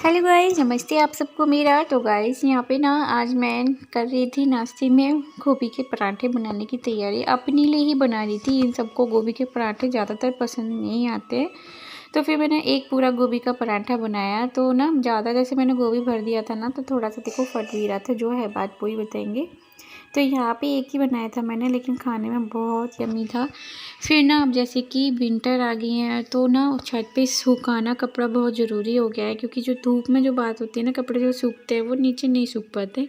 Hello guys, नमस्ते आप सबको मेरा। तो गाइस यहाँ पे ना आज मैं कर रही थी नाश्ते में गोभी के पराठे बनाने की तैयारी। अपने लिए ही बना रही थी। इन सबको गोभी के पराठे ज़्यादातर पसंद नहीं आते, तो फिर मैंने एक पूरा गोभी का पराठा बनाया। तो ना ज़्यादा जैसे मैंने गोभी भर दिया था ना, तो थोड़ा सा देखो फट भी रहा था। जो है बात वही बताएंगे। तो यहाँ पे एक ही बनाया था मैंने, लेकिन खाने में बहुत यम्मी था। फिर ना अब जैसे कि विंटर आ गई है, तो ना छत पे सुखाना कपड़ा बहुत ज़रूरी हो गया है, क्योंकि जो धूप में जो बात होती है ना, कपड़े जो सूखते हैं वो नीचे नहीं सूख पाते।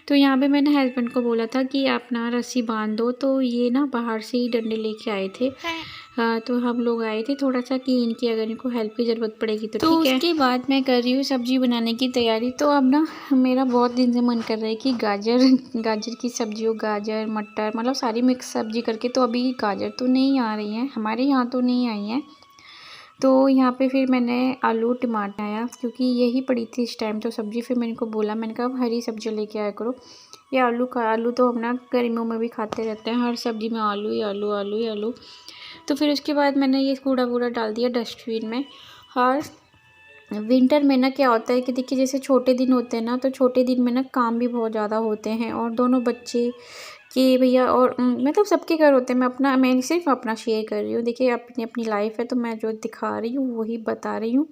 तो यहाँ पे मैंने हस्बैंड को बोला था कि आप ना रस्सी बांध दो, तो ये ना बाहर से ही डंडे लेके आए थे। हाँ, तो हम लोग आए थे थोड़ा सा कि इनकी अगर इनको हेल्प की ज़रूरत पड़ेगी तो ठीक है। उसके बाद मैं कर रही हूँ सब्ज़ी बनाने की तैयारी। तो अब ना मेरा बहुत दिन से मन कर रहा है कि गाजर की सब्ज़ी हो, गाजर मटर मतलब सारी मिक्स सब्ज़ी करके। तो अभी गाजर तो नहीं आ रही हैं, हमारे यहाँ तो नहीं आई हैं। तो यहाँ पे फिर मैंने आलू टमाटर आया, क्योंकि यही पड़ी थी इस टाइम तो सब्ज़ी। फिर मैंने को बोला, मैंने कहा अब हरी सब्ज़ी लेके आया करो। ये आलू तो हम ना गर्मियों में भी खाते रहते हैं, हर सब्ज़ी में आलू ही आलू आलू ही आलू। तो फिर उसके बाद मैंने ये कूड़ा वूड़ा डाल दिया डस्टबिन में। और विंटर में ना क्या होता है कि देखिए, जैसे छोटे दिन होते हैं ना, तो छोटे दिन में ना काम भी बहुत ज़्यादा होते हैं। और दोनों बच्चे कि भैया और मतलब सबके घर होते हैं। मैं सिर्फ अपना शेयर कर रही हूँ। देखिए, अपनी अपनी लाइफ है, तो मैं जो दिखा रही हूँ वही बता रही हूँ।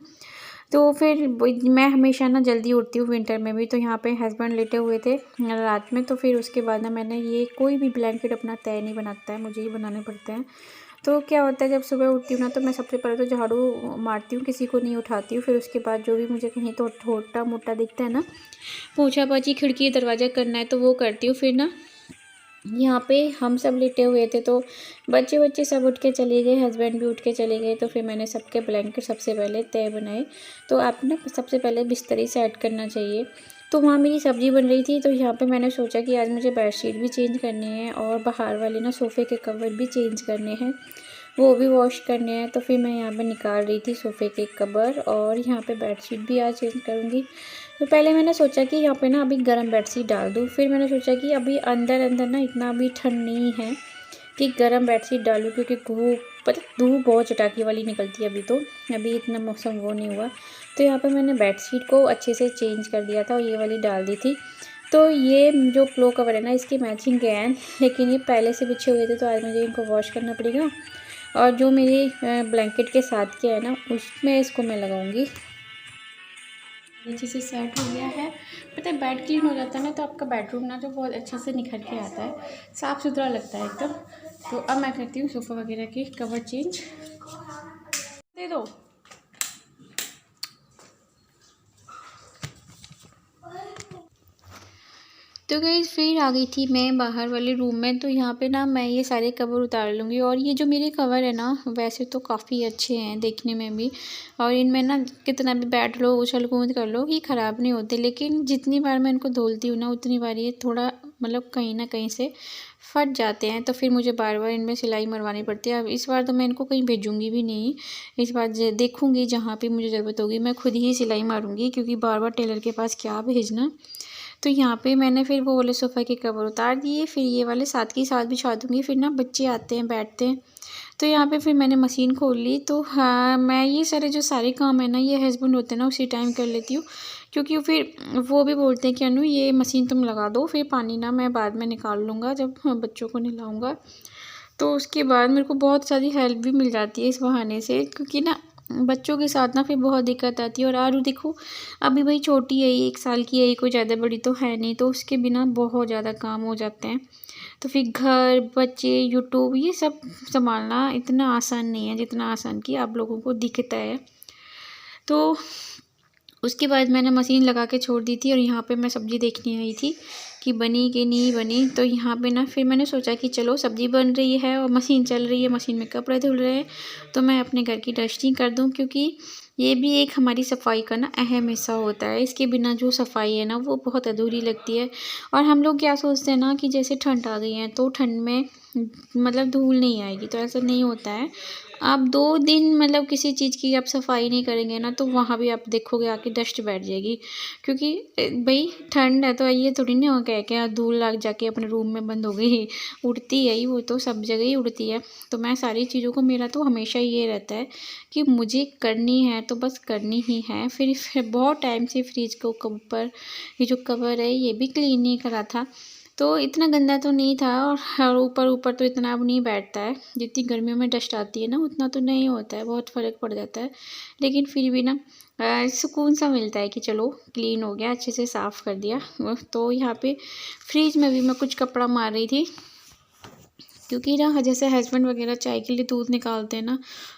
तो फिर मैं हमेशा ना जल्दी उठती हूँ विंटर में भी। तो यहाँ पे हस्बैंड लेटे हुए थे रात में। तो फिर उसके बाद ना मैंने ये कोई भी ब्लैंकेट अपना तय नहीं बनाता है, मुझे ही बनाने पड़ते हैं। तो क्या होता है, जब सुबह उठती हूँ ना, तो मैं सबसे पहले तो झाड़ू मारती हूँ, किसी को नहीं उठाती हूँ। फिर उसके बाद जो भी मुझे कहीं तो छोटा मोटा दिखता है ना, पोछा पाछी खिड़की दरवाज़ा करना है, तो वो करती हूँ। फिर ना यहाँ पे हम सब लेटे हुए थे, तो बच्चे सब उठ के चले गए, हस्बैंड भी उठ के चले गए। तो फिर मैंने सबके ब्लैंकेट सबसे पहले तय बनाए। तो आप ना सबसे पहले बिस्तरी सेट करना चाहिए। तो वहाँ मेरी सब्ज़ी बन रही थी, तो यहाँ पे मैंने सोचा कि आज मुझे बेडशीट भी चेंज करनी है, और बाहर वाले ना सोफ़े के कवर भी चेंज करने हैं, वो भी वॉश करने हैं। तो फिर मैं यहाँ पे निकाल रही थी सोफ़े के कवर, और यहाँ पे बेडशीट भी आज चेंज करूँगी। तो पहले मैंने सोचा कि यहाँ पे ना अभी गर्म बेडशीट डाल दूँ। फिर मैंने सोचा कि अभी अंदर ना इतना अभी ठंड नहीं है कि गर्म बेडशीट डालूँ, क्योंकि धूप बहुत चटाकी वाली निकलती है अभी इतना मौसम वो नहीं हुआ। तो यहाँ पे मैंने बेडशीट को अच्छे से चेंज कर दिया था, और ये वाली डाल दी थी। तो ये जो पिलो कवर है ना, इसकी मैचिंग के हैं, लेकिन ये पहले से बिछे हुए थे, तो आज मुझे इनको वॉश करना पड़ेगा। और जो मेरी ब्लैंकेट के साथ के है ना, उसमें इसको मैं लगाऊंगी। अच्छे से सेट हो गया है। पता है, बेड क्लीन हो जाता है ना, तो आपका बेडरूम ना जो बहुत अच्छे से निखर के आता है, साफ़ सुथरा लगता है एकदम। तो अब मैं करती हूँ सोफ़ा वगैरह की कवर चेंज। दे दो। तो गाइस फिर आ गई थी मैं बाहर वाले रूम में। तो यहाँ पे ना मैं ये सारे कवर उतार लूँगी। और ये जो मेरे कवर है ना, वैसे तो काफ़ी अच्छे हैं देखने में भी, और इनमें ना कितना भी बैठ लो उछल कूद कर लो, ये ख़राब नहीं होते। लेकिन जितनी बार मैं इनको धुलती हूँ ना, उतनी बार ये थोड़ा मतलब कहीं ना कहीं से फट जाते हैं। तो फिर मुझे बार बार इनमें सिलाई मरवानी पड़ती है। अब इस बार तो मैं इनको कहीं भेजूँगी भी नहीं। इस बार देखूँगी जहाँ पर मुझे ज़रूरत होगी, मैं खुद ही सिलाई मारूँगी, क्योंकि बार बार टेलर के पास क्या भेजना। तो यहाँ पे मैंने फिर वो वाले सोफ़े के कवर उतार दिए, फिर ये वाले साथ के साथ बिछा दूँगी। फिर ना बच्चे आते हैं, बैठते हैं, तो यहाँ पे फिर मैंने मशीन खोल ली। तो हाँ, मैं ये सारे काम है ना, ये हस्बैंड होते हैं ना, उसी टाइम कर लेती हूँ, क्योंकि फिर वो भी बोलते हैं कि अनु ये मशीन तुम लगा दो, फिर पानी ना मैं बाद में निकाल लूँगा जब बच्चों को नहलाऊँगा। तो उसके बाद मेरे को बहुत सारी हेल्प भी मिल जाती है इस बहाने से, क्योंकि ना बच्चों के साथ ना फिर बहुत दिक्कत आती है। और आरू देखो, अभी भाई छोटी है, 1 साल की है, कोई ज़्यादा बड़ी तो है नहीं, तो उसके बिना बहुत ज़्यादा काम हो जाते हैं। तो फिर घर, बच्चे, यूट्यूब, ये सब संभालना इतना आसान नहीं है जितना आसान कि आप लोगों को दिखता है। तो उसके बाद मैंने मशीन लगा के छोड़ दी थी, और यहाँ पे मैं सब्ज़ी देखने आई थी कि बनी कि नहीं बनी। तो यहाँ पे ना फिर मैंने सोचा कि चलो सब्ज़ी बन रही है और मशीन चल रही है, मशीन में कपड़े धुल रहे हैं, तो मैं अपने घर की डस्टिंग कर दूँ, क्योंकि ये भी एक हमारी सफाई का ना अहम हिस्सा होता है। इसके बिना जो सफाई है ना, वो बहुत अधूरी लगती है। और हम लोग क्या सोचते हैं ना कि जैसे ठंड आ गई है, तो ठंड में मतलब धूल नहीं आएगी। तो ऐसा नहीं होता है। आप 2 दिन मतलब किसी चीज़ की आप सफाई नहीं करेंगे ना, तो वहाँ भी आप देखोगे आके डस्ट बैठ जाएगी। क्योंकि भई ठंड है तो ये थोड़ी ना हो क्या क्या धूल लग जाके अपने रूम में बंद हो गई, उड़ती है ही, वो तो सब जगह ही उड़ती है। तो मैं सारी चीज़ों को, मेरा तो हमेशा ये रहता है कि मुझे करनी है तो बस करनी ही है। फिर बहुत टाइम से फ्रिज के ऊपर ये जो कवर है ये भी क्लीन नहीं करा था। तो इतना गंदा तो नहीं था, और ऊपर तो इतना अब नहीं बैठता है। जितनी गर्मियों में डस्ट आती है ना उतना तो नहीं होता है, बहुत फ़र्क पड़ जाता है। लेकिन फिर भी ना सुकून सा मिलता है कि चलो क्लीन हो गया, अच्छे से साफ़ कर दिया। तो यहाँ पे फ्रिज में भी मैं कुछ कपड़ा मार रही थी, क्योंकि ना जैसे हस्बैंड वगैरह चाय के लिए दूध निकालते हैं ना,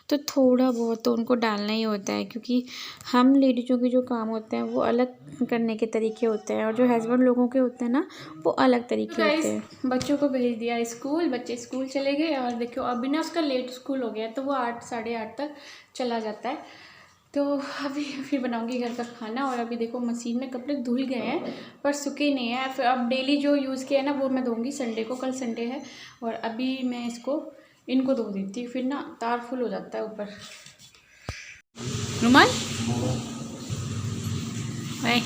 तो थोड़ा बहुत तो उनको डालना ही होता है। क्योंकि हम लेडीज़ों के जो काम होते हैं वो अलग करने के तरीके होते हैं, और जो हस्बैंड लोगों के होते हैं ना वो अलग तरीके होते हैं। बच्चों को भेज दिया स्कूल, बच्चे स्कूल चले गए, और देखो अभी ना उसका लेट स्कूल हो गया तो वो 8 साढ़े 8 तक चला जाता है। तो अभी फिर बनाऊंगी घर का खाना। और अभी देखो मशीन में कपड़े धुल गए हैं पर सूखे नहीं हैं। फिर अब डेली जो यूज़ किया है ना वो मैं दूंगी संडे को, कल संडे है। और अभी मैं इनको धो देती हूँ, फिर ना तार फुल हो जाता है ऊपर। रुमाल भाई,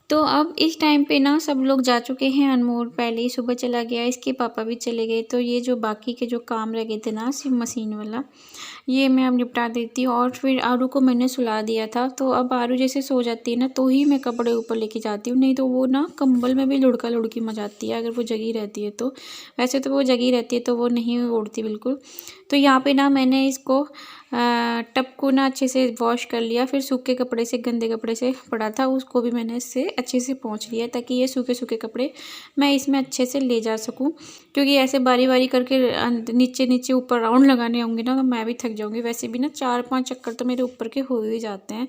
तो अब इस टाइम पे ना सब लोग जा चुके हैं। अनमोल पहले ही सुबह चला गया, इसके पापा भी चले गए। तो ये जो बाकी के जो काम रह गए थे ना सिर्फ मशीन वाला, ये मैं अब निपटा देती हूँ। और फिर आरू को मैंने सुला दिया था, तो अब आरू जैसे सो जाती है ना तो ही मैं कपड़े ऊपर लेके जाती हूँ, नहीं तो वो ना कंबल में भी लुढ़का लुढ़की मचाती है अगर वो जगी रहती है तो। वैसे तो वो जगी रहती है तो वो नहीं ओढ़ती बिल्कुल। तो यहाँ पे ना मैंने इसको टब को ना अच्छे से वॉश कर लिया। फिर सूखे कपड़े से, गंदे कपड़े से पड़ा था उसको भी मैंने इससे अच्छे से पोंछ लिया, ताकि ये सूखे सूखे कपड़े मैं इसमें अच्छे से ले जा सकूं। क्योंकि ऐसे बारी बारी करके नीचे नीचे ऊपर राउंड लगाने होंगे ना तो मैं भी थक जाऊंगी। वैसे भी ना 4-5 चक्कर तो मेरे ऊपर के हो ही जाते हैं,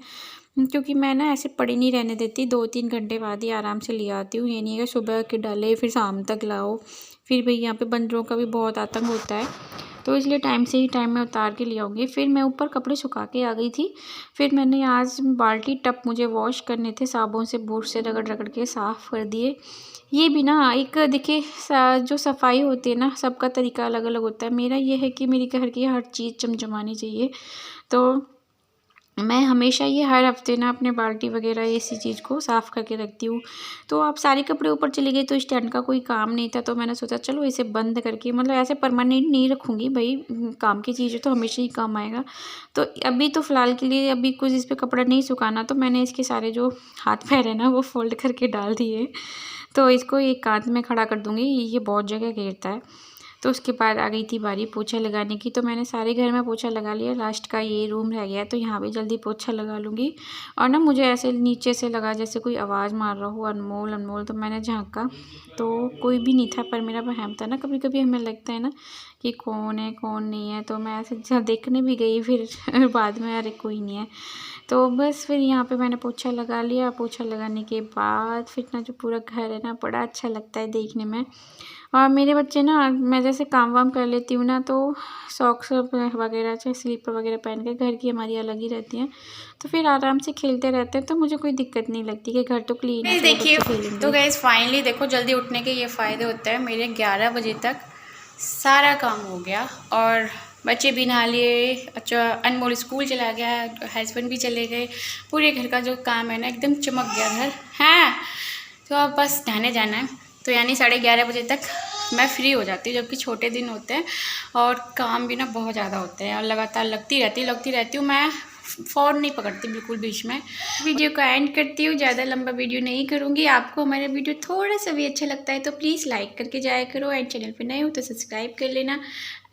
क्योंकि मैं ना ऐसे पड़ी नहीं रहने देती। 2-3 घंटे बाद ही आराम से ले आती हूँ। ये नहीं है कि सुबह के डाले फिर शाम तक लाओ। फिर भाई यहाँ पे बंदरों का भी बहुत आतंक होता है, तो इसलिए टाइम में उतार के ले आऊँगी। फिर मैं ऊपर कपड़े सुखा के आ गई थी। फिर मैंने आज बाल्टी टब मुझे वॉश करने थे, साबुन से ब्रश से रगड़ रगड़ के साफ़ कर दिए। ये भी ना एक देखिए जो सफाई होती है ना सबका तरीका अलग अलग होता है। मेरा ये है कि मेरी घर की हर चीज़ चमचमानी चाहिए, तो मैं हमेशा ये हर हफ्ते ना अपने बाल्टी वगैरह इसी चीज़ को साफ़ करके रखती हूँ। तो आप सारे कपड़े ऊपर चले गए तो स्टैंड का कोई काम नहीं था, तो मैंने सोचा चलो इसे बंद करके, मतलब ऐसे परमानेंट नहीं रखूँगी भाई, काम की चीज़ है तो हमेशा ही काम आएगा। तो अभी तो फ़िलहाल के लिए अभी कुछ इस पर कपड़ा नहीं सुखाना, तो मैंने इसके सारे जो हाथ पैर है ना वो फोल्ड करके डाल दिए। तो इसको एक कांध में खड़ा कर दूँगी, ये बहुत जगह घेरता है। तो उसके बाद आ गई थी बारी पोछा लगाने की। तो मैंने सारे घर में पोछा लगा लिया, लास्ट का ये रूम रह गया है तो यहाँ भी जल्दी पोछा लगा लूँगी। और ना मुझे ऐसे नीचे से लगा जैसे कोई आवाज़ मार रहा हो, अनमोल अनमोल। तो मैंने झाँका तो कोई भी नहीं था, पर मेरा वहम था ना, कभी कभी हमें लगता है ना कि कौन है कौन नहीं है। तो मैं ऐसे देखने भी गई, फिर बाद में अरे कोई नहीं है। तो बस फिर यहाँ पे मैंने पोछा लगा लिया। पोछा लगाने के बाद फिर ना जो पूरा घर है ना बड़ा अच्छा लगता है देखने में। और मेरे बच्चे ना, मैं जैसे काम वाम कर लेती हूँ ना तो सॉक्स वगैरह चाहे स्लीपर वगैरह पहन के, घर की हमारी अलग ही रहती हैं, तो फिर आराम से खेलते रहते हैं। तो मुझे कोई दिक्कत नहीं लगती कि घर तो क्लीन है। देखिए तो गाइस फाइनली देखो जल्दी उठने के ये फ़ायदे होते हैं। मेरे 11 बजे तक सारा काम हो गया और बच्चे भी नहा लिए। अच्छा, अनमोल स्कूल चला गया, हस्बैंड भी चले गए, पूरे घर का जो काम है ना एकदम चमक गया घर है। तो अब बस नहाने जाना है, तो यानी 11:30 बजे तक मैं फ्री हो जाती हूँ, जबकि छोटे दिन होते हैं और काम भी ना बहुत ज़्यादा होते हैं और लगातार लगती रहती हूँ। मैं फ़ोन नहीं पकड़ती बिल्कुल बीच में। वीडियो को एंड करती हूँ, ज़्यादा लंबा वीडियो नहीं करूँगी। आपको हमारा वीडियो थोड़ा सा भी अच्छा लगता है तो प्लीज़ लाइक करके जाया करो, एंड चैनल पे नए हो तो सब्सक्राइब कर लेना,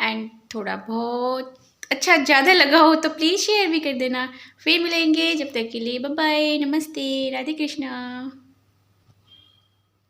एंड थोड़ा बहुत अच्छा ज़्यादा लगा हो तो प्लीज़ शेयर भी कर देना। फिर मिलेंगे, जब तक के लिए बाय बाय, नमस्ते, राधे कृष्णा।